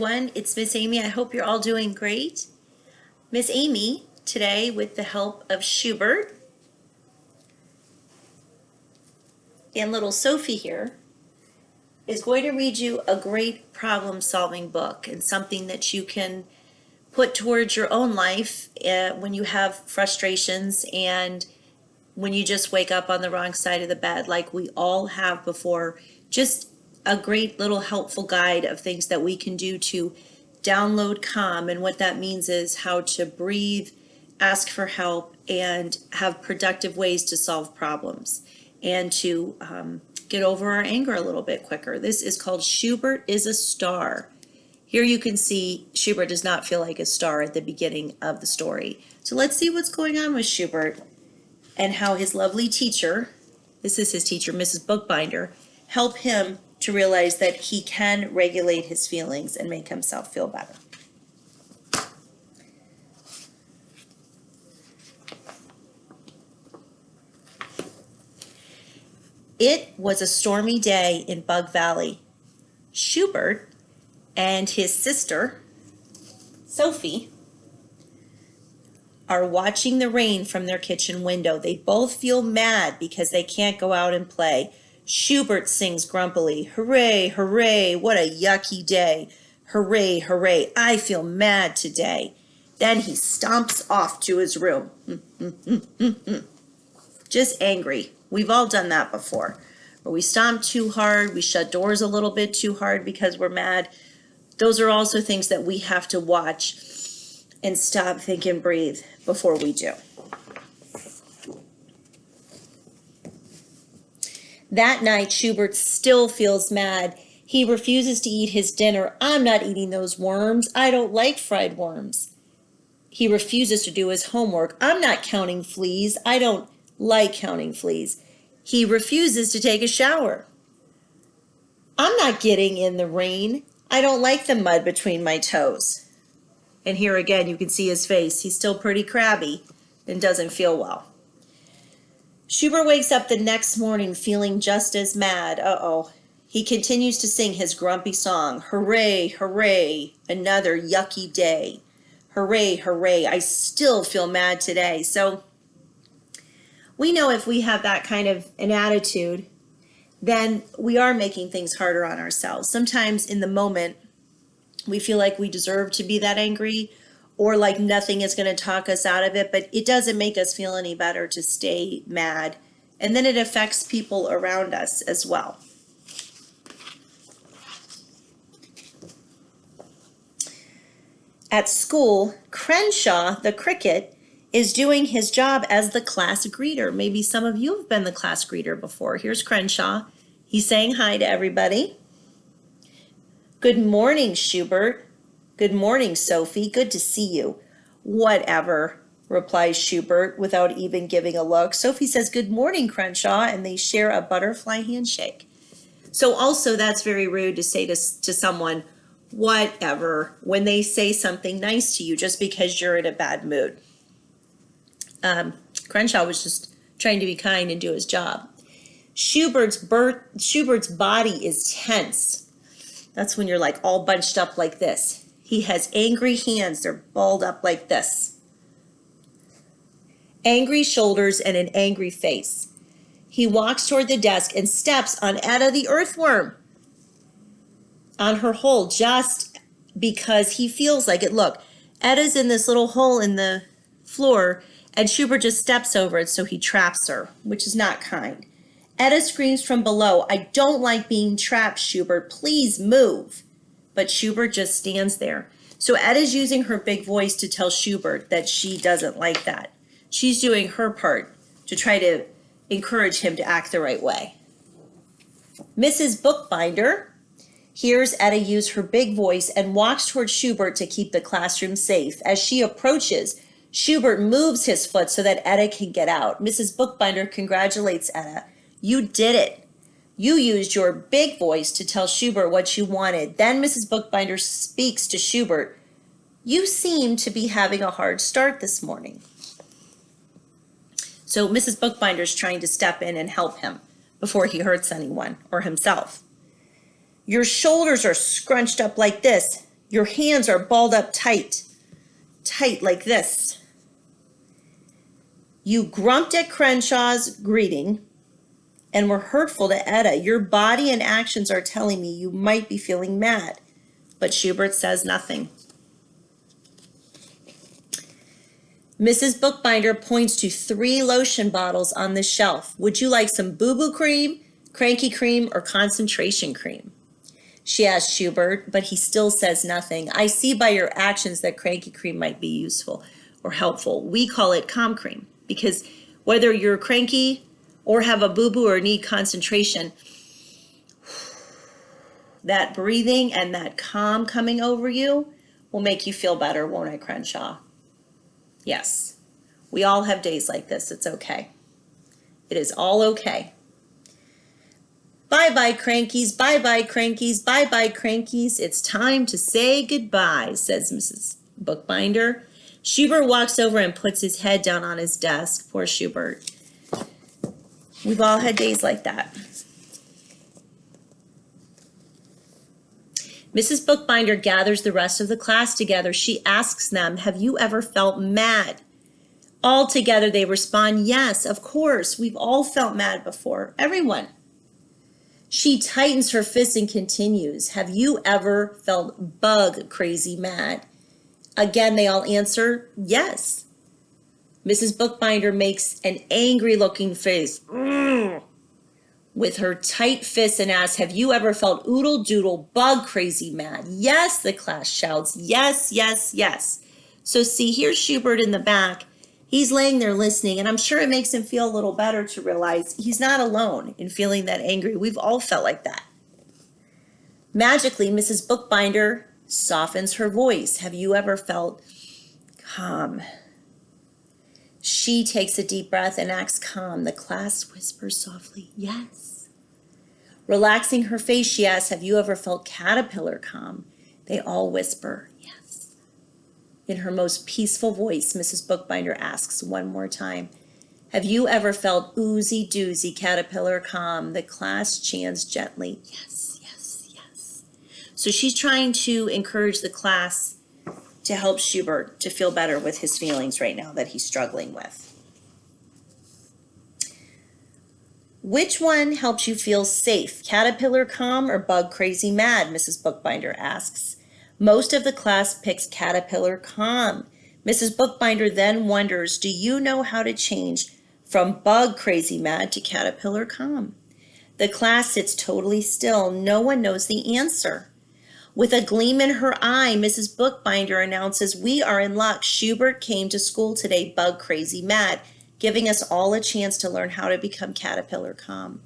everyone. It's Miss Amy. I hope you're all doing great. Miss Amy, today, with the help of Shubert and little Sophie here, is going to read you a great problem-solving book and something that you can put towards your own life when you have frustrations and when you just wake up on the wrong side of the bed, like we all have before. Just a great little helpful guide of things that we can do to download calm. And what that means is how to breathe, ask for help, and have productive ways to solve problems and to get over our anger a little bit quicker. This is called Shubert is a Star. Here you can see Shubert does not feel like a star at the beginning of the story. So let's see what's going on with Shubert and how his lovely teacher, this is his teacher, Mrs. Bookbinder, help him to realize that he can regulate his feelings and make himself feel better. It was a stormy day in Bug Valley. Shubert and his sister, Sophie, are watching the rain from their kitchen window. They both feel mad because they can't go out and play. Shubert sings grumpily, "Hooray, hooray, what a yucky day. Hooray, hooray, I feel mad today." Then he stomps off to his room. Just angry. We've all done that before. Where we stomp too hard, we shut doors a little bit too hard because we're mad. Those are also things that we have to watch and stop, think, and breathe before we do. That night, Shubert still feels mad. He refuses to eat his dinner. "I'm not eating those worms. I don't like fried worms." He refuses to do his homework. "I'm not counting fleas. I don't like counting fleas." He refuses to take a shower. "I'm not getting in the rain. I don't like the mud between my toes." And here again, you can see his face. He's still pretty crabby and doesn't feel well. Shubert wakes up the next morning feeling just as mad. He continues to sing his grumpy song. "Hooray, hooray, another yucky day. Hooray, hooray, I still feel mad today." So we know if we have that kind of an attitude, then we are making things harder on ourselves. Sometimes in the moment, we feel like we deserve to be that angry or like nothing is going to talk us out of it, but it doesn't make us feel any better to stay mad. And then it affects people around us as well. At school, Crenshaw, the cricket, is doing his job as the class greeter. Maybe some of you have been the class greeter before. Here's Crenshaw. He's saying hi to everybody. "Good morning, Shubert. Good morning, Sophie. Good to see you." "Whatever," replies Shubert without even giving a look. Sophie says, "Good morning, Crenshaw," and they share a butterfly handshake. So also that's very rude to say to someone, "whatever," when they say something nice to you just because you're in a bad mood. Crenshaw was just trying to be kind and do his job. Schubert's body is tense. That's when you're like all bunched up like this. He has angry hands. They're balled up like this. Angry shoulders and an angry face. He walks toward the desk and steps on Etta the earthworm on her hole just because he feels like it. Look, Etta's in this little hole in the floor and Shubert just steps over it, so he traps her, which is not kind. Etta screams from below, "I don't like being trapped, Shubert. Please move." But Shubert just stands there. So Etta's using her big voice to tell Shubert that she doesn't like that. She's doing her part to try to encourage him to act the right way. Mrs. Bookbinder hears Etta use her big voice and walks toward Shubert to keep the classroom safe. As she approaches, Shubert moves his foot so that Etta can get out. Mrs. Bookbinder congratulates Etta. "You did it. You used your big voice to tell Shubert what you wanted." Then Mrs. Bookbinder speaks to Shubert. "You seem to be having a hard start this morning." So Mrs. Bookbinder's trying to step in and help him before he hurts anyone or himself. "Your shoulders are scrunched up like this. Your hands are balled up tight like this. You grumped at Crenshaw's greeting and were hurtful to Etta. Your body and actions are telling me you might be feeling mad. But Shubert says nothing. Mrs. Bookbinder points to 3 lotion bottles on the shelf. Would you like some boo-boo cream, cranky cream, or concentration cream? She asks Shubert, but he still says nothing. I see by your actions that cranky cream might be useful or helpful. We call it calm cream because whether you're cranky or have a boo-boo or need concentration, that breathing and that calm coming over you will make you feel better, won't it, Crenshaw? Yes, we all have days like this. It's okay. It is all okay. Bye-bye, crankies. Bye-bye, crankies. Bye-bye, crankies. It's time to say goodbye, says Mrs. Bookbinder. Shubert walks over and puts his head down on his desk. Poor Shubert. We've all had days like that. Mrs. Bookbinder gathers the rest of the class together. She asks them, have you ever felt mad? All together they respond, yes, of course. We've all felt mad before. Everyone. She tightens her fist and continues, have you ever felt bug crazy mad? Again, they all answer, yes. Mrs. Bookbinder makes an angry looking face with her tight fists and asks, have you ever felt oodle doodle bug crazy mad? Yes, the class shouts, yes, yes, yes. So see, here's Shubert in the back. He's laying there listening, and I'm sure it makes him feel a little better to realize he's not alone in feeling that angry. We've all felt like that. Magically, Mrs. Bookbinder softens her voice. Have you ever felt calm? She takes a deep breath and acts calm. The class whispers softly, yes. Relaxing her face, she asks, have you ever felt caterpillar calm? They all whisper, yes. In her most peaceful voice, Mrs. Bookbinder asks one more time, have you ever felt oozy doozy caterpillar calm? The class chants gently, yes, yes, yes. So she's trying to encourage the class to help Shubert to feel better with his feelings right now that he's struggling with. Which one helps you feel safe, caterpillar calm or bug crazy mad? Mrs. Bookbinder asks. Most of the class picks caterpillar calm. Mrs. Bookbinder then wonders, do you know how to change from bug crazy mad to caterpillar calm? The class sits totally still. No one knows the answer. With a gleam in her eye, Mrs. Bookbinder announces, we are in luck. Shubert came to school today bug crazy mad, giving us all a chance to learn how to become caterpillar calm.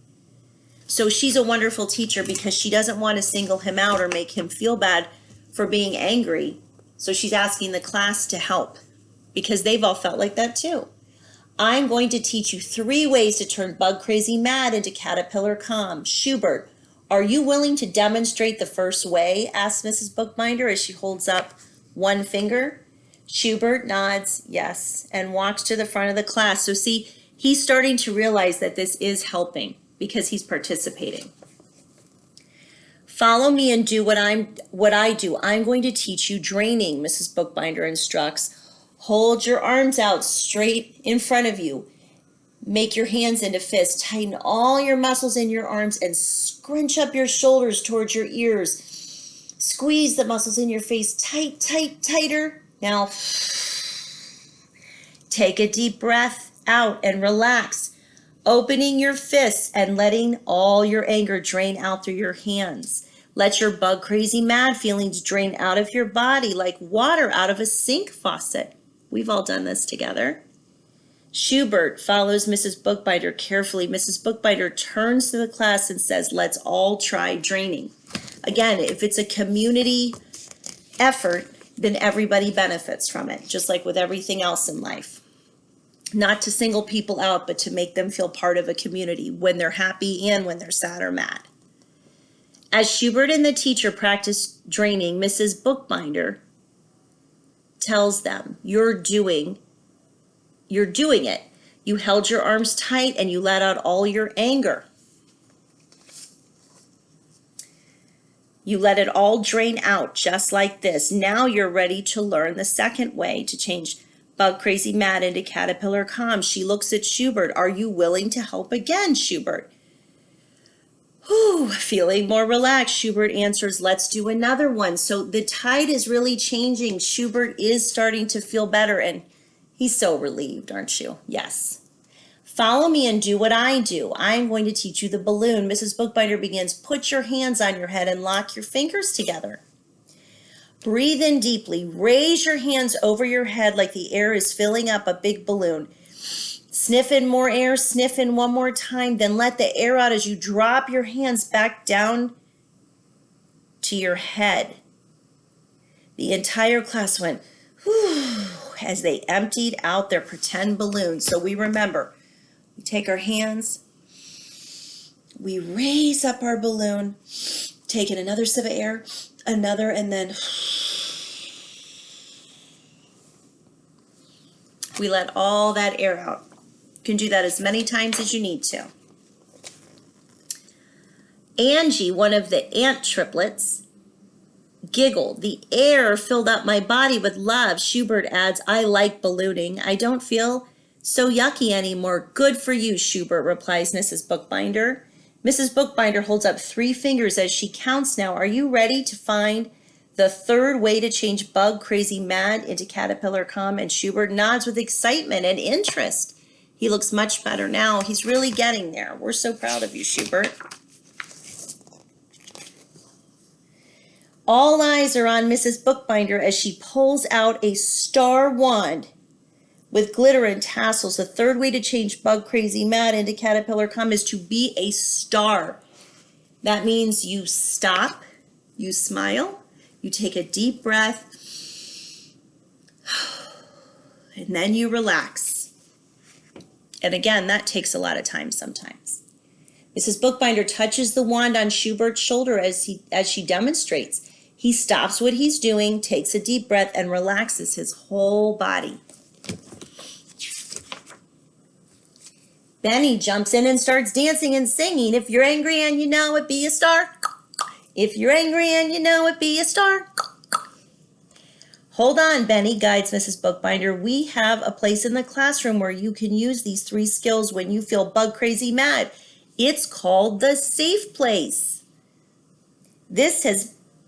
So she's a wonderful teacher because she doesn't want to single him out or make him feel bad for being angry. So she's asking the class to help because they've all felt like that too. I'm going to teach you 3 ways to turn bug crazy mad into caterpillar calm. Shubert, are you willing to demonstrate the first way? Asks Mrs. Bookbinder as she holds up one finger. Shubert nods yes and walks to the front of the class. So see, he's starting to realize that this is helping because he's participating. Follow me and do what I do. I'm going to teach you draining, Mrs. Bookbinder instructs. Hold your arms out straight in front of you. Make your hands into fists. Tighten all your muscles in your arms and scrunch up your shoulders towards your ears. Squeeze the muscles in your face tight, tight, tighter. Now, take a deep breath out and relax, opening your fists and letting all your anger drain out through your hands. Let your bug crazy mad feelings drain out of your body like water out of a sink faucet. We've all done this together. Shubert follows Mrs. Bookbinder carefully. Mrs. Bookbinder turns to the class and says, let's all try draining. Again, if it's a community effort, then everybody benefits from it, just like with everything else in life. Not to single people out, but to make them feel part of a community when they're happy and when they're sad or mad. As Shubert and the teacher practice draining, Mrs. Bookbinder tells them, you're doing it. You held your arms tight and you let out all your anger. You let it all drain out just like this. Now you're ready to learn the second way to change bug crazy mad into caterpillar calm. She looks at Shubert. Are you willing to help again, Shubert? Whew, feeling more relaxed, Shubert answers, let's do another one. So the tide is really changing. Shubert is starting to feel better, and he's so relieved, aren't you? Yes. Follow me and do what I do. I'm going to teach you the balloon. Mrs. Bookbinder begins, put your hands on your head and lock your fingers together. Breathe in deeply. Raise your hands over your head like the air is filling up a big balloon. Sniff in more air, sniff in one more time, then let the air out as you drop your hands back down to your head. The entire class went, whew, as they emptied out their pretend balloon. So we remember, we take our hands, we raise up our balloon, take in another sip of air, another, and then we let all that air out. You can do that as many times as you need to. Angie, one of the ant triplets, giggled. The air filled up my body with love. Shubert adds, I like ballooning. I don't feel so yucky anymore. Good for you, Shubert, replies Mrs. Bookbinder. Mrs. Bookbinder holds up 3 fingers as she counts now. Are you ready to find the third way to change bug crazy mad into caterpillar calm? And Shubert nods with excitement and interest. He looks much better now. He's really getting there. We're so proud of you, Shubert. All eyes are on Mrs. Bookbinder as she pulls out a star wand with glitter and tassels. The third way to change bug crazy mad into caterpillar calm is to be a star. That means you stop, you smile, you take a deep breath, and then you relax. And again, that takes a lot of time sometimes. Mrs. Bookbinder touches the wand on Schubert's shoulder as she demonstrates. He stops what he's doing, takes a deep breath, and relaxes his whole body. Benny jumps in and starts dancing and singing. If you're angry and you know it, be a star. If you're angry and you know it, be a star. Hold on, Benny, guides Mrs. Bookbinder. We have a place in the classroom where you can use these 3 skills when you feel bug crazy mad. It's called the safe place. This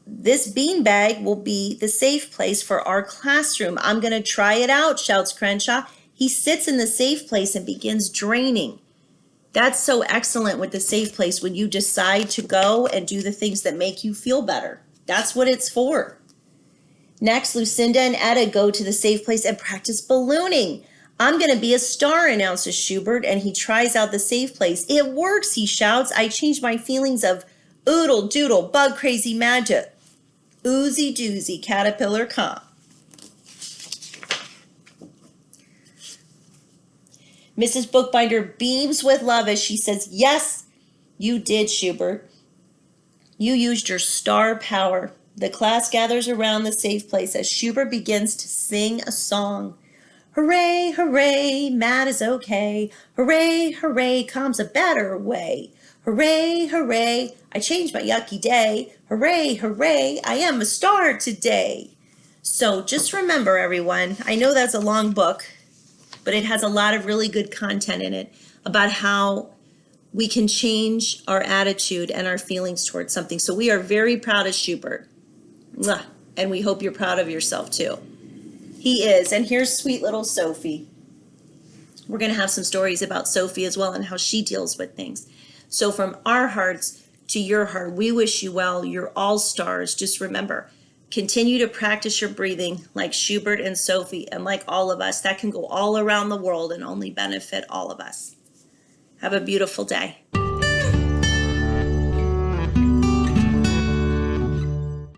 beanbag will be the safe place for our classroom. I'm going to try it out, shouts Crenshaw. He sits in the safe place and begins draining. That's so excellent with the safe place when you decide to go and do the things that make you feel better. That's what it's for. Next, Lucinda and Etta go to the safe place and practice ballooning. I'm going to be a star, announces Shubert, and he tries out the safe place. It works, he shouts. I changed my feelings of oodle doodle bug crazy mad to oozy doozy caterpillar calm. Mrs. Bookbinder beams with love as she says, yes, you did, Shubert. You used your star power. The class gathers around the safe place as Shubert begins to sing a song. Hooray, hooray, mad is okay. Hooray, hooray, calm's a better way. Hooray, hooray, I changed my yucky day. Hooray, hooray, I am a star today. So just remember, everyone, I know that's a long book, but it has a lot of really good content in it about how we can change our attitude and our feelings towards something. So we are very proud of Shubert. And we hope you're proud of yourself too. He is. And here's sweet little Sophie. We're going to have some stories about Sophie as well and how she deals with things. So from our hearts to your heart, we wish you well. You're all stars. Just remember, continue to practice your breathing like Shubert and Sophie and like all of us. That can go all around the world and only benefit all of us. Have a beautiful day.